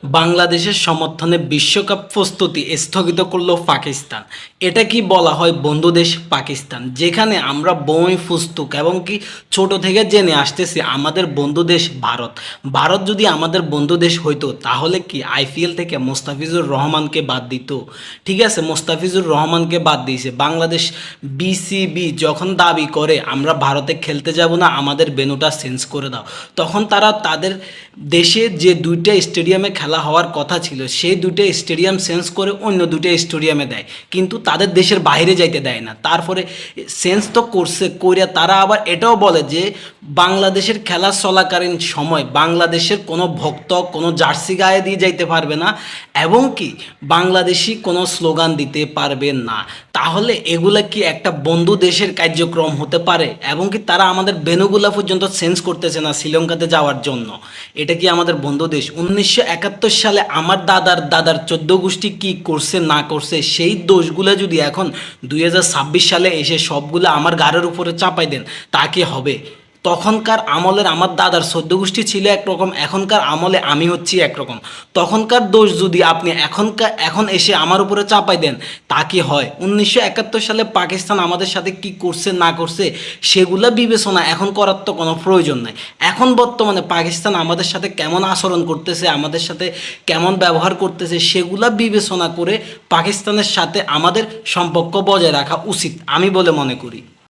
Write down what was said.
বাংলাদেশের সমর্থনে বিশ্বকাপ প্রস্তুতি স্থগিত করল পাকিস্তান। এটা কি বলা হয় বন্ধু দেশ পাকিস্তান, যেখানে আমরা বই পুস্তক এবং কি ছোট থেকে জেনে আসতেছি আমাদের বন্ধু দেশ ভারত। ভারত যদি আমাদের বন্ধু দেশ হইতো তাহলে কি আইপিএল থেকে মোস্তাফিজুর রহমানকে বাদ দিত? ঠিক আছে, মোস্তাফিজুর রহমানকে বাদ দিয়েছে। বাংলাদেশ বিসিবি যখন দাবি করে আমরা ভারতে খেলতে যাব না, আমাদের ভেন্যুটা চেঞ্জ করে দাও, তখন তারা তাদের দেশে যে দুইটা স্টেডিয়ামে খেলা হওয়ার কথা ছিল সেই দুইটা স্টেডিয়াম চেঞ্জ করে অন্য দুইটা স্টেডিয়ামে দেয়, কিন্তু তাদের দেশের বাইরে যাইতে দেয় না। তারপরে চেঞ্জ তো করছে, কইরা তারা আবার এটাও বলে যে বাংলাদেশের খেলা চলাকালীন সময় বাংলাদেশের কোনো ভক্ত কোনো জার্সি গায়ে দিয়ে যাইতে পারবে না এবং কি বাংলাদেশি কোনো স্লোগান দিতে পারবে না। তাহলে এগুলা কি একটা বন্ধু দেশের কার্যক্রম হতে পারে? এবং কি তারা আমাদের ভেন্যুগুলা পর্যন্ত চেঞ্জ করতেছে না শ্রীলঙ্কাতে যাওয়ার জন্য? এটা কি আমাদের বন্ধু দেশ? 1971 সালে আমার দাদার দাদার 14 গোষ্ঠী কি করছে না করছে সেই দোষগুলো যদি এখন 2026 সালে এসে সবগুলো আমার ঘাড়ের উপরে চাপাই দেন, তা কি হবে? তখনকার আমলের আমার দাদার 14 গোষ্ঠী ছিল একরকম, এখনকার আমলে আমি হচ্ছি একরকম। তখনকার দোষ যদি আপনি এখন এসে আমার উপরে চাপাই দেন, তা কি হয়? 1971 সালে পাকিস্তান আমাদের সাথে কি করছে না করছে সেগুলা বিবেচনা এখন করার তো কোনো প্রয়োজন নাই। এখন বর্তমানে পাকিস্তান আমাদের সাথে কেমন আচরণ করতেছে, আমাদের সাথে কেমন ব্যবহার করতেছে সেগুলা বিবেচনা করে পাকিস্তানের সাথে আমাদের সম্পর্ক বজায় রাখা উচিত আমি বলে মনে করি।